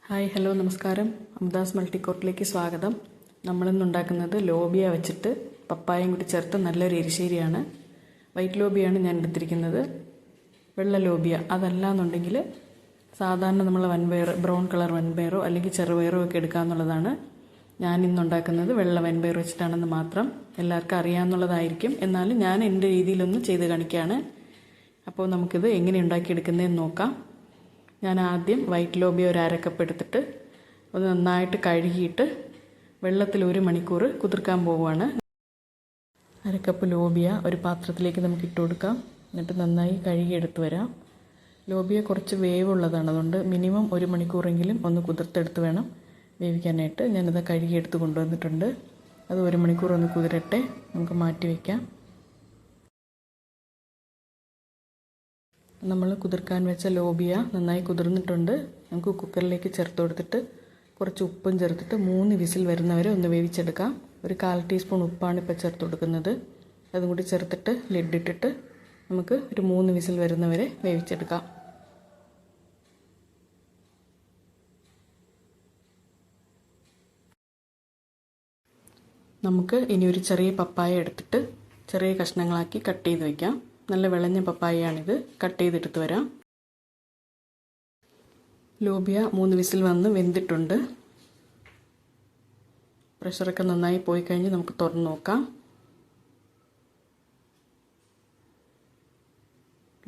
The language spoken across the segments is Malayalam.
ഹായ് ഹലോ നമസ്കാരം. അമൃതാസ് മൾട്ടിക്കോർട്ടിലേക്ക് സ്വാഗതം. നമ്മളിന്ന് ഉണ്ടാക്കുന്നത് ലോബിയ വെച്ചിട്ട് പപ്പായയും കൂടി ചേർത്ത് നല്ലൊരു എരിശ്ശേരിയാണ്. വൈറ്റ് ലോബിയാണ് ഞാൻ എടുത്തിരിക്കുന്നത്. വെള്ള ലോബിയ അതല്ല എന്നുണ്ടെങ്കിൽ സാധാരണ നമ്മൾ വൻപയർ, ബ്രൗൺ കളർ വൻപയറോ അല്ലെങ്കിൽ ചെറുപയറോ ഒക്കെ എടുക്കാമെന്നുള്ളതാണ്. ഞാൻ ഇന്നുണ്ടാക്കുന്നത് വെള്ള വൻപയർ വെച്ചിട്ടാണെന്ന് മാത്രം. എല്ലാവർക്കും അറിയാമെന്നുള്ളതായിരിക്കും, എന്നാലും ഞാൻ എൻ്റെ രീതിയിലൊന്ന് ചെയ്ത് കാണിക്കുകയാണ്. അപ്പോൾ നമുക്കിത് എങ്ങനെ ഉണ്ടാക്കിയെടുക്കുന്നതെന്ന് നോക്കാം. ഞാൻ ആദ്യം വൈറ്റ് ലോബിയ ഒരു അരക്കപ്പ് എടുത്തിട്ട് ഒന്ന് നന്നായിട്ട് കഴുകിയിട്ട് വെള്ളത്തിൽ 1 മണിക്കൂർ കുതിർക്കാൻ പോവുകയാണ്. അരക്കപ്പ് ലോബിയ ഒരു പാത്രത്തിലേക്ക് നമുക്ക് ഇട്ട് കൊടുക്കാം. എന്നിട്ട് നന്നായി കഴുകിയെടുത്ത് വരാം. ലോബിയ കുറച്ച് വേവുള്ളതാണ്, അതുകൊണ്ട് മിനിമം 1 മണിക്കൂറെങ്കിലും ഒന്ന് കുതിർത്തെടുത്ത് വേണം വേവിക്കാനായിട്ട്. ഞാനത് കഴുകിയെടുത്ത് കൊണ്ടുവന്നിട്ടുണ്ട്. അത് 1 മണിക്കൂർ ഒന്ന് കുതിരട്ടെ, നമുക്ക് മാറ്റി വയ്ക്കാം. നമ്മൾ കുതിർക്കാൻ വെച്ച ലോബിയ നന്നായി കുതിർന്നിട്ടുണ്ട്. നമുക്ക് കുക്കറിലേക്ക് ചേർത്ത് കൊടുത്തിട്ട് കുറച്ച് ഉപ്പും ചേർത്തിട്ട് 3 വിസിൽ വരുന്നവരെ ഒന്ന് വേവിച്ചെടുക്കാം. ഒരു 1/4 ടീസ്പൂൺ ഉപ്പാണ് ഇപ്പോൾ ചേർത്ത് കൊടുക്കുന്നത്. അതും കൂടി ചേർത്തിട്ട് ലിഡിട്ടിട്ട് നമുക്ക് ഒരു 3 വിസിൽ വരുന്നവരെ വേവിച്ചെടുക്കാം. നമുക്ക് ഇനി ഒരു ചെറിയ പപ്പായ എടുത്തിട്ട് ചെറിയ കഷ്ണങ്ങളാക്കി കട്ട് ചെയ്ത് വയ്ക്കാം. നല്ല വിളഞ്ഞ പപ്പായയാണിത്. കട്ട് ചെയ്തെടുത്ത് വരാം. ലോബിയ 3 വിസിൽ വന്ന് വെന്തിട്ടുണ്ട്. പ്രഷറൊക്കെ നന്നായി പോയി കഴിഞ്ഞ് നമുക്ക് തുറന്ന് നോക്കാം.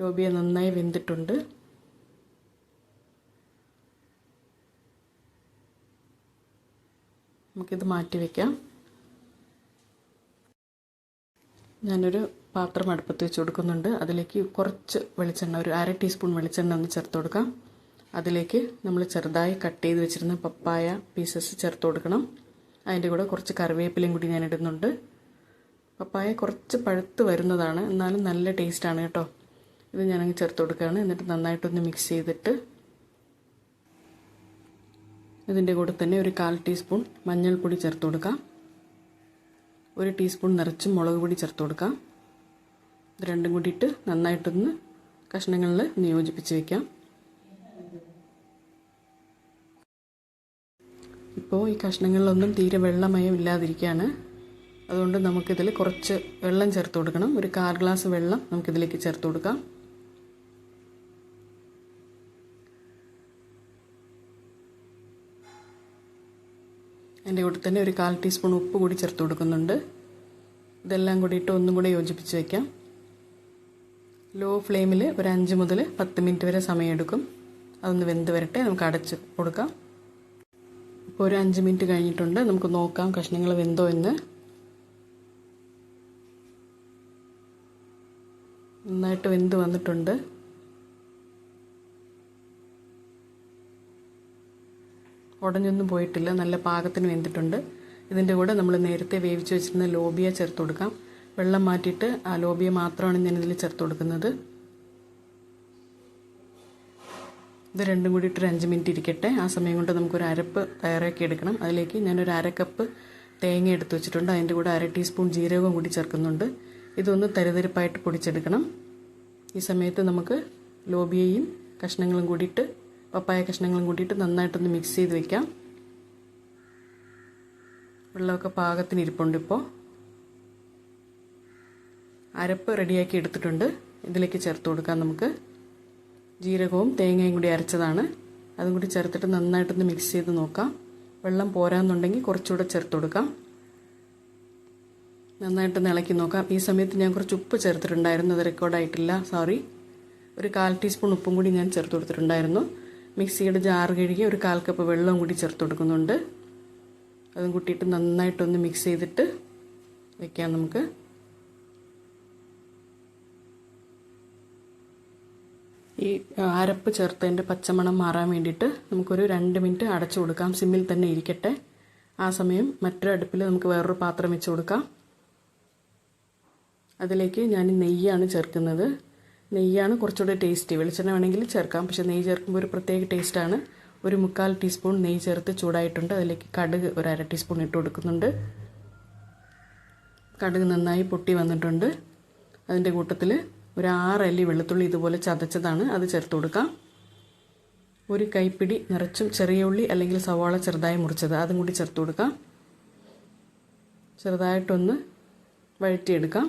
ലോബിയ നന്നായി വെന്തിട്ടുണ്ട്. നമുക്കിത് മാറ്റി വയ്ക്കാം. ഞാനൊരു പാത്രം അടുപ്പത്ത് വെച്ച് കൊടുക്കുന്നുണ്ട്. അതിലേക്ക് കുറച്ച് വെളിച്ചെണ്ണ, ഒരു 1/2 ടീസ്പൂൺ വെളിച്ചെണ്ണ ഒന്ന് ചേർത്ത് കൊടുക്കാം. അതിലേക്ക് നമ്മൾ ചെറുതായി കട്ട് ചെയ്ത് വെച്ചിരുന്ന പപ്പായ പീസസ് ചേർത്ത് കൊടുക്കണം. അതിൻ്റെ കൂടെ കുറച്ച് കറിവേപ്പിലയും കൂടി ഞാൻ ഇടുന്നുണ്ട്. പപ്പായ കുറച്ച് പഴുത്ത് വരുന്നതാണ്, എന്നാലും നല്ല ടേസ്റ്റാണ് കേട്ടോ. ഇത് ഞാനങ്ങ് ചേർത്ത് കൊടുക്കുകയാണ്. എന്നിട്ട് നന്നായിട്ടൊന്ന് മിക്സ് ചെയ്തിട്ട് ഇതിൻ്റെ കൂടെ തന്നെ ഒരു 1/4 ടീസ്പൂൺ മഞ്ഞൾപ്പൊടി ചേർത്ത് കൊടുക്കാം. 1 ടീസ്പൂൺ നിറച്ച് മുളക് പൊടി ചേർത്ത് കൊടുക്കാം. ഇത് രണ്ടും കൂടിയിട്ട് നന്നായിട്ടൊന്ന് കഷ്ണങ്ങളിൽ യോജിപ്പിച്ച് വയ്ക്കാം. ഇപ്പോൾ ഈ കഷ്ണങ്ങളിലൊന്നും തീരെ വെള്ളമയം ഇല്ലാതിരിക്കുകയാണ്. അതുകൊണ്ട് നമുക്കിതിൽ കുറച്ച് വെള്ളം ചേർത്ത് കൊടുക്കണം. ഒരു 1/4 ഗ്ലാസ് വെള്ളം നമുക്കിതിലേക്ക് ചേർത്ത് കൊടുക്കാം. അതിൻ്റെ കൂടെ തന്നെ ഒരു 1/4 ടീസ്പൂൺ ഉപ്പ് കൂടി ചേർത്ത് കൊടുക്കുന്നുണ്ട്. ഇതെല്ലാം കൂടിയിട്ട് ഒന്നും കൂടെ യോജിപ്പിച്ച് വയ്ക്കാം. ലോ ഫ്ലെയിമിൽ ഒരു 5 മുതൽ 10 മിനിറ്റ് വരെ സമയമെടുക്കും. അതൊന്ന് വെന്ത് വരട്ടെ, നമുക്ക് അടച്ച് കൊടുക്കാം. ഇപ്പോൾ ഒരു 5 മിനിറ്റ് കഴിഞ്ഞിട്ടുണ്ട്. നമുക്ക് നോക്കാം കഷ്ണങ്ങൾ വെന്തോ എന്ന്. നന്നായിട്ട് വെന്ത് വന്നിട്ടുണ്ട്. ഉടഞ്ഞൊന്നും പോയിട്ടില്ല, നല്ല പാകത്തിന് വെന്തിട്ടുണ്ട്. ഇതിൻ്റെ കൂടെ നമ്മൾ നേരത്തെ വേവിച്ച് വെച്ചിരുന്ന ലോബിയ ചേർത്ത് കൊടുക്കാം. വെള്ളം മാറ്റിയിട്ട് ആ ലോബിയ മാത്രമാണ് ഞാനിതിൽ ചേർത്ത് കൊടുക്കുന്നത്. ഇത് രണ്ടും കൂടി ഇട്ട് 5 മിനിറ്റ് ഇരിക്കട്ടെ. ആ സമയം കൊണ്ട് നമുക്കൊരു അരപ്പ് തയ്യാറാക്കി എടുക്കണം. അതിലേക്ക് ഞാനൊരു 1/2 കപ്പ് തേങ്ങ എടുത്ത് വെച്ചിട്ടുണ്ട്. അതിൻ്റെ കൂടെ 1/2 ടീസ്പൂൺ ജീരകവും കൂടി ചേർക്കുന്നുണ്ട്. ഇതൊന്ന് തരിതരിപ്പായിട്ട് പൊടിച്ചെടുക്കണം. ഈ സമയത്ത് നമുക്ക് ലോബിയയും കഷ്ണങ്ങളും കൂടിയിട്ട്, പപ്പായ കഷ്ണങ്ങളും കൂടിയിട്ട് നന്നായിട്ടൊന്ന് മിക്സ് ചെയ്ത് വയ്ക്കാം. വെള്ളമൊക്കെ പാകത്തിന് ഇരിപ്പുണ്ട്. ഇപ്പോൾ അരപ്പ് റെഡിയാക്കി എടുത്തിട്ടുണ്ട്. ഇതിലേക്ക് ചേർത്ത് കൊടുക്കാം. നമുക്ക് ജീരകവും തേങ്ങയും കൂടി അരച്ചതാണ്. അതും കൂടി ചേർത്തിട്ട് നന്നായിട്ടൊന്ന് മിക്സ് ചെയ്ത് നോക്കാം. വെള്ളം പോരാന്നുണ്ടെങ്കിൽ കുറച്ചുകൂടെ ചേർത്ത് കൊടുക്കാം. നന്നായിട്ടൊന്ന് ഇളക്കി നോക്കാം. ഈ സമയത്ത് ഞാൻ കുറച്ച് ഉപ്പ് ചേർത്തിട്ടുണ്ടായിരുന്നു, അത് റെക്കോർഡായിട്ടില്ല, സോറി. ഒരു 1/4 ടീസ്പൂൺ ഉപ്പും കൂടി ഞാൻ ചേർത്ത് കൊടുത്തിട്ടുണ്ടായിരുന്നു. മിക്സിയുടെ ജാർ കഴുകി ഒരു 1/4 കപ്പ് വെള്ളവും കൂടി ചേർത്ത് കൊടുക്കുന്നുണ്ട്. അതും കൂട്ടിയിട്ട് നന്നായിട്ടൊന്ന് മിക്സ് ചെയ്തിട്ട് വയ്ക്കാം. നമുക്ക് ഈ അരപ്പ് ചേർത്തതിൻ്റെ പച്ചമണം മാറാൻ വേണ്ടിയിട്ട് നമുക്കൊരു 2 മിനിറ്റ് അടച്ചു കൊടുക്കാം. സിമ്മിൽ തന്നെ ഇരിക്കട്ടെ. ആ സമയം മറ്റൊരു അടുപ്പിൽ നമുക്ക് വേറൊരു പാത്രം വെച്ച് കൊടുക്കാം. അതിലേക്ക് ഞാൻ നെയ്യാണ് ചേർക്കുന്നത്. നെയ്യാണ് കുറച്ചുകൂടെ ടേസ്റ്റി. വെളിച്ചെണ്ണ വേണമെങ്കിൽ ചേർക്കാം, പക്ഷേ നെയ്യ് ചേർക്കുമ്പോൾ ഒരു പ്രത്യേക ടേസ്റ്റാണ്. ഒരു 1/4 ടീസ്പൂൺ നെയ്യ് ചേർത്ത് ചൂടായിട്ടുണ്ട്. അതിലേക്ക് കടുക് ഒരു 1/2 ടീസ്പൂൺ ഇട്ട് കൊടുക്കുന്നുണ്ട്. കടുക് നന്നായി പൊട്ടി വന്നിട്ടുണ്ട്. അതിൻ്റെ കൂട്ടത്തിൽ ഒരു 6 അല്ലി വെളുത്തുള്ളി ഇതുപോലെ ചതച്ചതാണ്, അത് ചേർത്ത് കൊടുക്കാം. ഒരു കൈപ്പിടി നിറച്ചും ചെറിയ ഉള്ളി അല്ലെങ്കിൽ സവാള ചെറുതായി മുറിച്ചത് അതും കൂടി ചേർത്ത് കൊടുക്കാം. ചെറുതായിട്ടൊന്ന് വഴറ്റിയെടുക്കാം.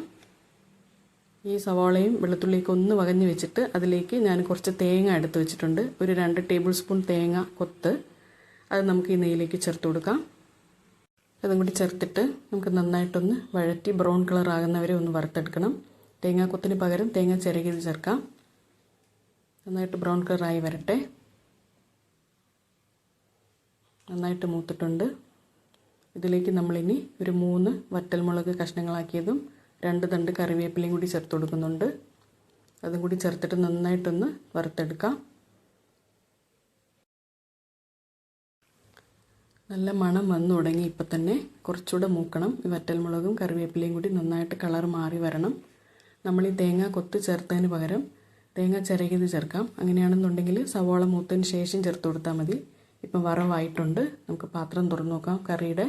ഈ സവാളയും വെളുത്തുള്ളിയൊക്കെ ഒന്ന് വകഞ്ഞ് വെച്ചിട്ട് അതിലേക്ക് ഞാൻ കുറച്ച് തേങ്ങ എടുത്ത് വെച്ചിട്ടുണ്ട്. ഒരു 2 ടേബിൾ സ്പൂൺ തേങ്ങ കൊത്ത് അത് നമുക്ക് ഈ നെയ്യിലേക്ക് ചേർത്ത് കൊടുക്കാം. അതും കൂടി ചേർത്തിട്ട് നമുക്ക് നന്നായിട്ടൊന്ന് വഴറ്റി ബ്രൗൺ കളർ ആകുന്നവരെ ഒന്ന് വറുത്തെടുക്കണം. തേങ്ങാക്കൊത്തിന് പകരം തേങ്ങ ചിരകിയത് ചേർക്കാം. നന്നായിട്ട് ബ്രൗൺ കളറായി വരട്ടെ. നന്നായിട്ട് മൂത്തിട്ടുണ്ട്. ഇതിലേക്ക് നമ്മളിനി ഒരു 3 വറ്റൽമുളക് കഷ്ണങ്ങളാക്കിയതും 2 തണ്ട് കറിവേപ്പിലയും കൂടി ചേർത്ത് കൊടുക്കുന്നുണ്ട്. അതും കൂടി ചേർത്തിട്ട് നന്നായിട്ടൊന്ന് വറുത്തെടുക്കാം. നല്ല മണം വന്നു തുടങ്ങി. ഇപ്പം തന്നെ കുറച്ചുകൂടെ മൂക്കണം. ഈ വറ്റൽമുളകും കറിവേപ്പിലയും കൂടി നന്നായിട്ട് കളർ മാറി വരണം. നമ്മൾ ഈ തേങ്ങ കൊത്ത് ചേർത്തതിന് പകരം തേങ്ങ ചിരകിയത് ചേർക്കാം. അങ്ങനെയാണെന്നുണ്ടെങ്കിൽ സവാള മൂത്തതിന് ശേഷം ചേർത്ത് കൊടുത്താൽ മതി. ഇപ്പം വറവായിട്ടുണ്ട്. നമുക്ക് പാത്രം തുറന്നു നോക്കാം. കറിയുടെ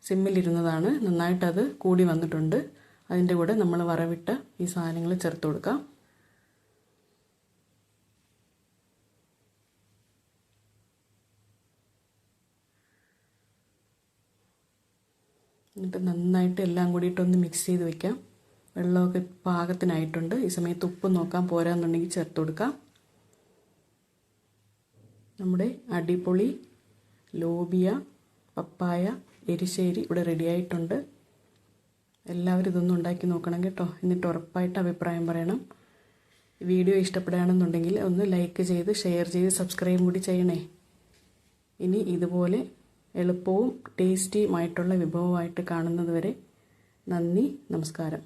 സിമ്മിലിരുന്നതാണ്. നന്നായിട്ടത് കൂടി വന്നിട്ടുണ്ട്. അതിൻ്റെ കൂടെ നമ്മൾ വറവിട്ട ഈ സാധനങ്ങൾ ചേർത്ത് കൊടുക്കാം. എന്നിട്ട് നന്നായിട്ട് എല്ലാം കൂടിയിട്ടൊന്ന് മിക്സ് ചെയ്ത് വയ്ക്കാം. വെള്ളമൊക്കെ പാകത്തിനായിട്ടുണ്ട്. ഈ സമയത്ത് ഉപ്പ് നോക്കാം, പോരാന്നുണ്ടെങ്കിൽ ചേർത്ത് കൊടുക്കാം. നമ്മുടെ അടിപൊളി ലോബിയ പപ്പായ എരിശ്ശേരി ഇവിടെ റെഡിയായിട്ടുണ്ട്. എല്ലാവരും ഇതൊന്നും ഉണ്ടാക്കി നോക്കണം കേട്ടോ. എന്നിട്ട് ഉറപ്പായിട്ട് അഭിപ്രായം പറയണം. വീഡിയോ ഇഷ്ടപ്പെടുകയാണെന്നുണ്ടെങ്കിൽ ഒന്ന് ലൈക്ക് ചെയ്ത് ഷെയർ ചെയ്ത് സബ്സ്ക്രൈബ് കൂടി ചെയ്യണേ. ഇനി ഇതുപോലെ എളുപ്പവും ടേസ്റ്റിയുമായിട്ടുള്ള വിഭവമായിട്ട് കാണുന്നത് വരെ നന്ദി, നമസ്കാരം.